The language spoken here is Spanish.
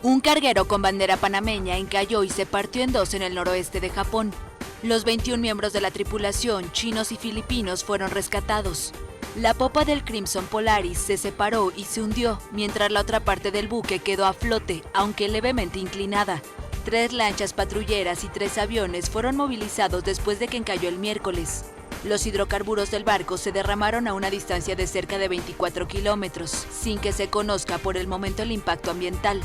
Un carguero con bandera panameña encalló y se partió en dos en el noroeste de Japón. Los 21 miembros de la tripulación, chinos y filipinos, fueron rescatados. La popa del Crimson Polaris se separó y se hundió, mientras la otra parte del buque quedó a flote, aunque levemente inclinada. 3 lanchas patrulleras y 3 aviones fueron movilizados después de que encalló el miércoles. Los hidrocarburos del barco se derramaron a una distancia de cerca de 24 kilómetros, sin que se conozca por el momento el impacto ambiental.